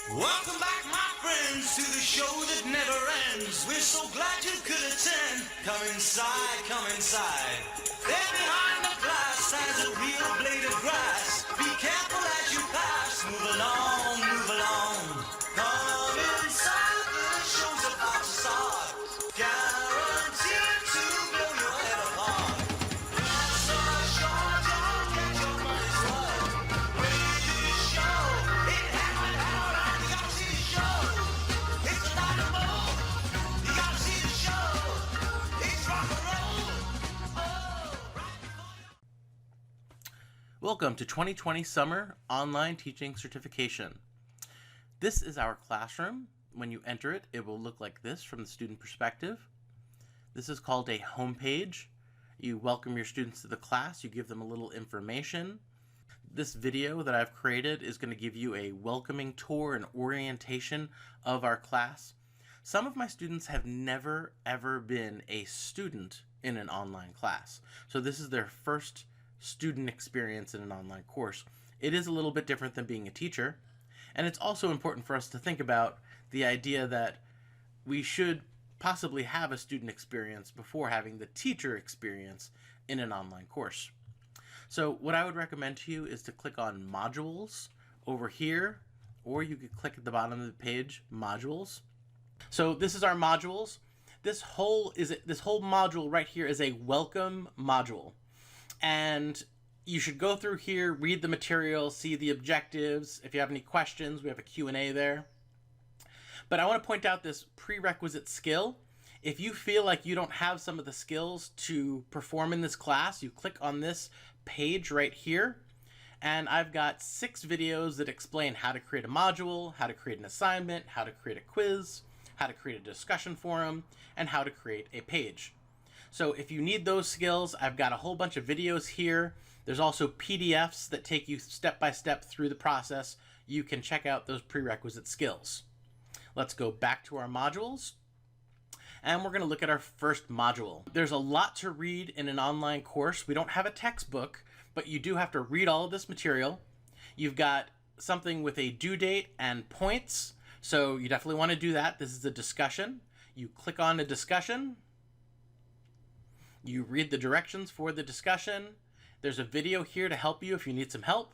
Welcome back, my friends, to the show that never ends. We're so glad you could attend. Come inside, come inside. There behind the glass stands a real blade of grass. Be careful as you pass. Move along, move along. Come inside, the show's about to start. Guaranteed to blow your head apart. It's so short, don't get your money's worth. Greatest show, it happened out, and you gotta see the show. It's a dynamo, you gotta see the show. It's rock and roll. Welcome to 2020 Summer Online Teaching Certification. This is our classroom. When you enter it, it will look like this from the student perspective. This is called a home page. You welcome your students to the class. You give them a little information. This video that I've created is going to give you a welcoming tour and orientation of our class. Some of my students have never ever been a student in an online class. So this is their first student experience in an online course. It is a little bit different than being a teacher. And it's also important for us to think about the idea that we should possibly have a student experience before having the teacher experience in an online course. So what I would recommend to you is to click on modules over here, or you could click at the bottom of the page, modules. So this is our modules. This whole module right here is a welcome module. And you should go through here, read the material, see the objectives. If you have any questions, we have a Q&A there. But I want to point out this prerequisite skill. If you feel like you don't have some of the skills to perform in this class, you click on this page right here. And I've got 6 videos that explain how to create a module, how to create an assignment, how to create a quiz, how to create a discussion forum, and how to create a page. So if you need those skills, I've got a whole bunch of videos here. There's also PDFs that take you step by step through the process. You can check out those prerequisite skills. Let's go back to our modules. And we're going to look at our first module. There's a lot to read in an online course. We don't have a textbook, but you do have to read all of this material. You've got something with a due date and points. So you definitely want to do that. This is a discussion. You click on a discussion. You read the directions for the discussion. There's a video here to help you if you need some help.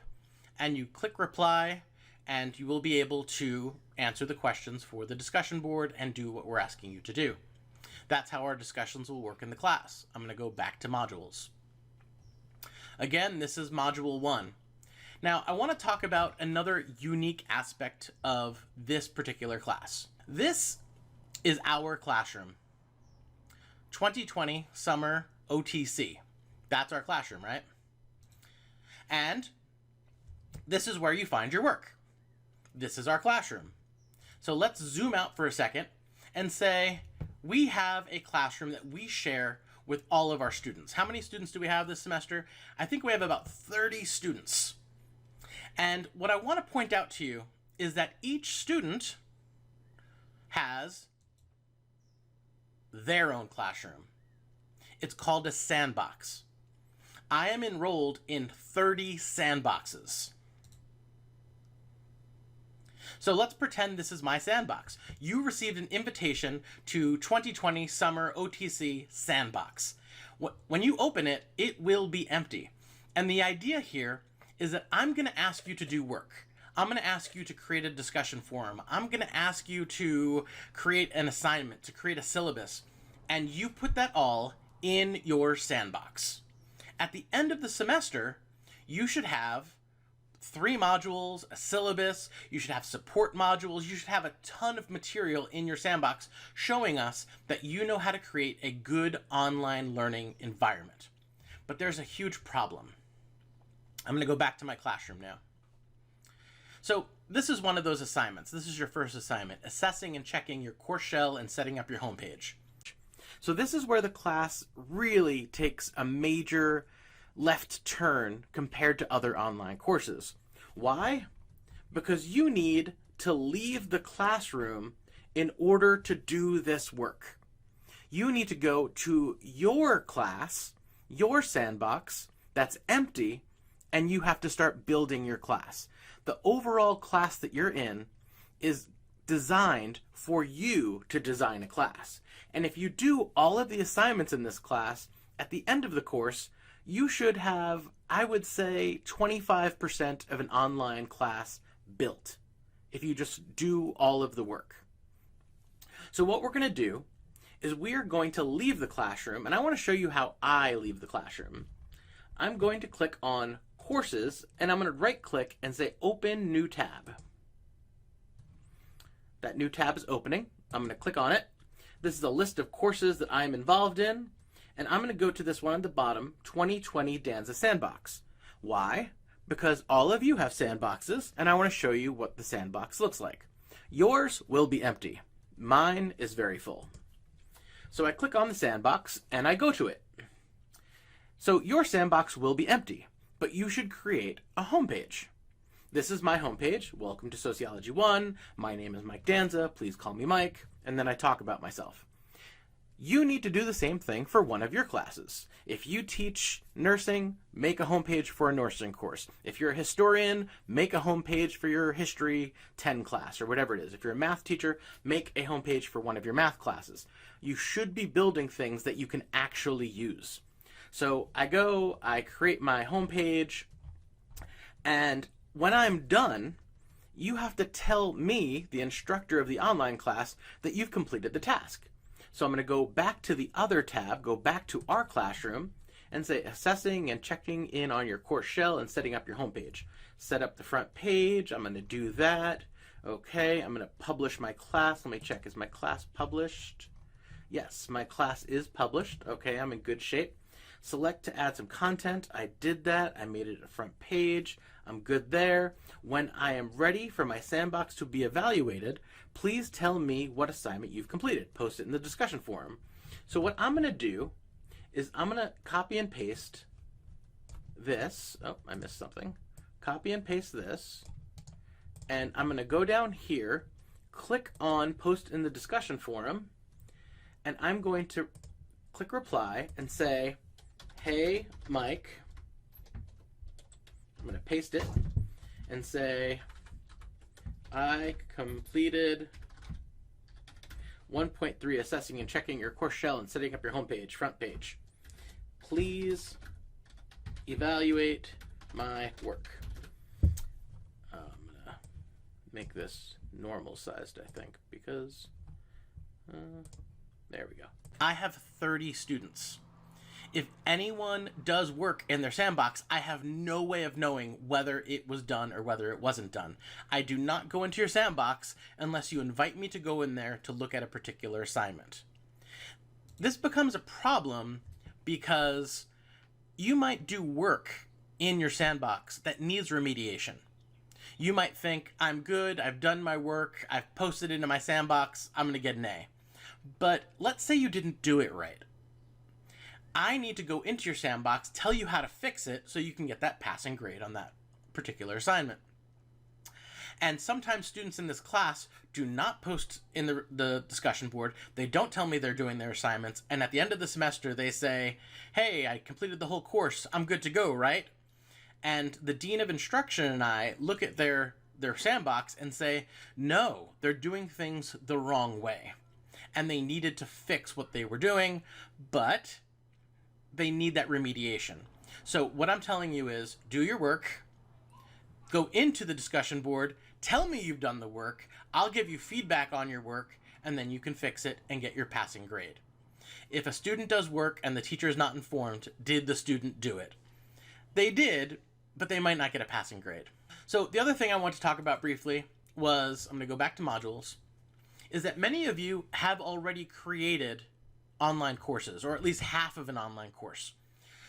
And you click reply, and you will be able to answer the questions for the discussion board and do what we're asking you to do. That's how our discussions will work in the class. I'm going to go back to modules. Again, this is module 1. Now, I want to talk about another unique aspect of this particular class. This is our classroom. 2020 Summer OTC. That's our classroom, right? And this is where you find your work. This is our classroom. So let's zoom out for a second and say we have a classroom that we share with all of our students. How many students do we have this semester? I think we have about 30 students. And what I want to point out to you is that each student has their own classroom. It's called a sandbox. I am enrolled in 30 sandboxes. So let's pretend this is my sandbox. You received an invitation to 2020 Summer OTC Sandbox. When you open it, it will be empty. And the idea here is that I'm going to ask you to do work. I'm going to ask you to create a discussion forum. I'm going to ask you to create an assignment, to create a syllabus, and you put that all in your sandbox. At the end of the semester, you should have 3 modules, a syllabus, you should have support modules, you should have a ton of material in your sandbox showing us that you know how to create a good online learning environment. But there's a huge problem. I'm going to go back to my classroom now. So this is one of those assignments. This is your first assignment, assessing and checking your course shell and setting up your homepage. So this is where the class really takes a major left turn compared to other online courses. Why? Because you need to leave the classroom in order to do this work. You need to go to your class, your sandbox that's empty, and you have to start building your class. The overall class that you're in is designed for you to design a class. And if you do all of the assignments in this class, at the end of the course, you should have, I would say, 25% of an online class built if you just do all of the work. So what we're going to do is we are going to leave the classroom, and I want to show you how I leave the classroom. I'm going to click on Courses, and I'm going to right-click and say Open New Tab. That new tab is opening. I'm going to click on it. This is a list of courses that I'm involved in, and I'm going to go to this one at the bottom, 2020 Danza Sandbox. Why? Because all of you have sandboxes, and I want to show you what the sandbox looks like. Yours will be empty. Mine is very full. So I click on the sandbox, and I go to it. So your sandbox will be empty, but you should create a homepage. This is my homepage. Welcome to Sociology 1. My name is Mike Danza. Please call me Mike. And then I talk about myself. You need to do the same thing for one of your classes. If you teach nursing, make a homepage for a nursing course. If you're a historian, make a homepage for your History 10 class or whatever it is. If you're a math teacher, make a homepage for one of your math classes. You should be building things that you can actually use. So I create my homepage, and when I'm done, you have to tell me, the instructor of the online class, that you've completed the task. So I'm going to go back to the other tab, go back to our classroom, and say assessing and checking in on your course shell and setting up your homepage. Set up the front page. I'm going to do that. Okay, I'm going to publish my class. Let me check, is my class published? Yes, my class is published. Okay, I'm in good shape. Select to add some content. I did that. I made it a front page. I'm good there. When I am ready for my sandbox to be evaluated, please tell me what assignment you've completed. Post it in the discussion forum. So what I'm going to do is I'm going to copy and paste this. Oh, I missed something. Copy and paste this. And I'm going to go down here, click on Post in the discussion forum, and I'm going to click Reply and say, hey, Mike. I'm going to paste it and say, I completed 1.3 assessing and checking your course shell and setting up your homepage, front page. Please evaluate my work. I'm going to make this normal sized, I think, because there we go. I have 30 students. If anyone does work in their sandbox, I have no way of knowing whether it was done or whether it wasn't done. I do not go into your sandbox unless you invite me to go in there to look at a particular assignment. This becomes a problem because you might do work in your sandbox that needs remediation. You might think, I'm good, I've done my work, I've posted it into my sandbox, I'm going to get an A. But let's say you didn't do it right. I need to go into your sandbox, tell you how to fix it so you can get that passing grade on that particular assignment. And sometimes students in this class do not post in the discussion board. They don't tell me they're doing their assignments. And at the end of the semester, they say, hey, I completed the whole course. I'm good to go, right? And the dean of instruction and I look at their sandbox and say, no, they're doing things the wrong way. And they needed to fix what they were doing, but they need that remediation. So what I'm telling you is, do your work, go into the discussion board, tell me you've done the work, I'll give you feedback on your work, and then you can fix it and get your passing grade. If a student does work and the teacher is not informed, did the student do it? They did, but they might not get a passing grade. So the other thing I want to talk about briefly was, I'm going to go back to modules, is that many of you have already created online courses, or at least half of an online course.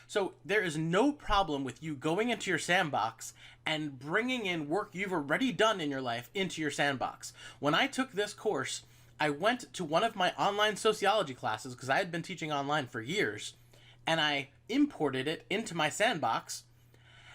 So there is no problem with you going into your sandbox and bringing in work you've already done in your life into your sandbox. When I took this course, I went to one of my online sociology classes, because I had been teaching online for years, and I imported it into my sandbox,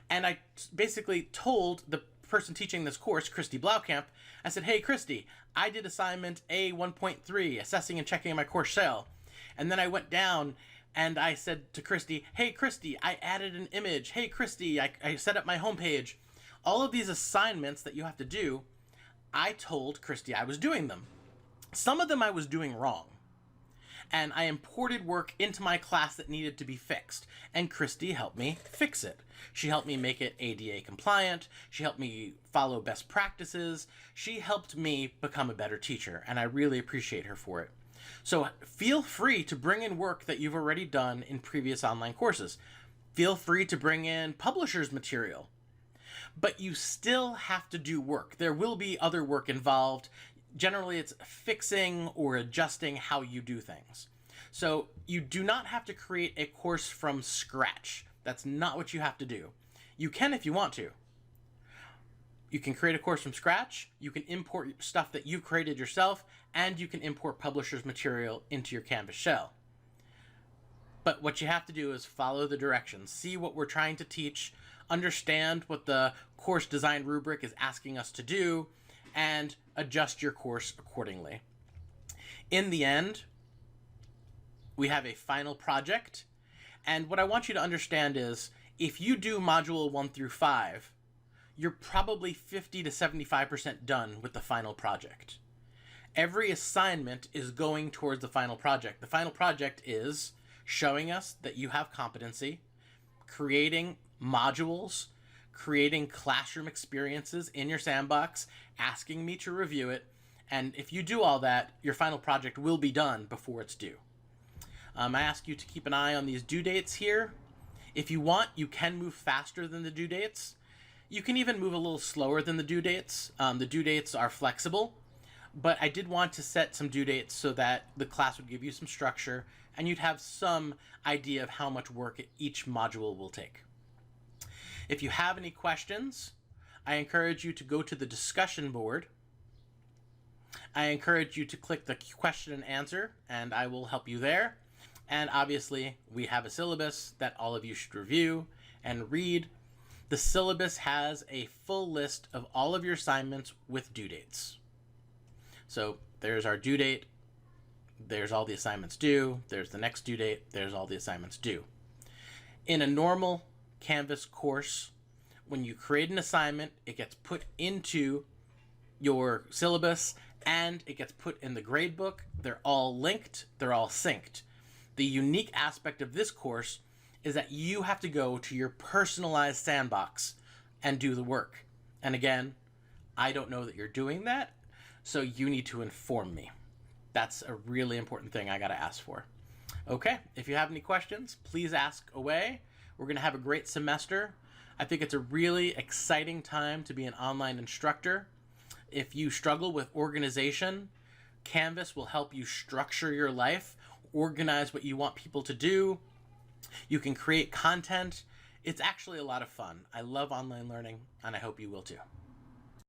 and I basically told the person teaching this course, Christy Blaukamp, I said, hey, Christy, I did assignment A 1.3, assessing and checking my course shell. And then I went down and I said to Christy, hey, Christy, I added an image. Hey, Christy, I set up my homepage. All of these assignments that you have to do, I told Christy I was doing them. Some of them I was doing wrong. And I imported work into my class that needed to be fixed. And Christy helped me fix it. She helped me make it ADA compliant. She helped me follow best practices. She helped me become a better teacher, and I really appreciate her for it. So feel free to bring in work that you've already done in previous online courses. Feel free to bring in publisher's material. But you still have to do work. There will be other work involved. Generally, it's fixing or adjusting how you do things. So you do not have to create a course from scratch. That's not what you have to do. You can if you want to. You can create a course from scratch, you can import stuff that you've created yourself, and you can import publisher's material into your Canvas shell. But what you have to do is follow the directions, see what we're trying to teach, understand what the course design rubric is asking us to do, and adjust your course accordingly. In the end, we have a final project, and what I want you to understand is if you do module 1 through 5, you're probably 50 to 75% done with the final project. Every assignment is going towards the final project. The final project is showing us that you have competency, creating modules, creating classroom experiences in your Sandbox, asking me to review it, and if you do all that, your final project will be done before it's due. I ask you to keep an eye on these due dates here. If you want, you can move faster than the due dates. You can even move a little slower than the due dates. The due dates are flexible, but I did want to set some due dates so that the class would give you some structure and you'd have some idea of how much work each module will take. If you have any questions, I encourage you to go to the discussion board. I encourage you to click the question and answer, and I will help you there. And obviously, we have a syllabus that all of you should review and read. The syllabus has a full list of all of your assignments with due dates. So there's our due date, there's all the assignments due, there's the next due date, there's all the assignments due. In a normal Canvas course, when you create an assignment, it gets put into your syllabus and it gets put in the gradebook. They're all linked, they're all synced. The unique aspect of this course is that you have to go to your personalized Sandbox and do the work. And again, I don't know that you're doing that, so you need to inform me. That's a really important thing I gotta ask for. Okay, if you have any questions, please ask away. We're gonna have a great semester. I think it's a really exciting time to be an online instructor. If you struggle with organization, Canvas will help you structure your life, organize what you want people to do. You can create content. It's actually a lot of fun. I love online learning, and I hope you will too.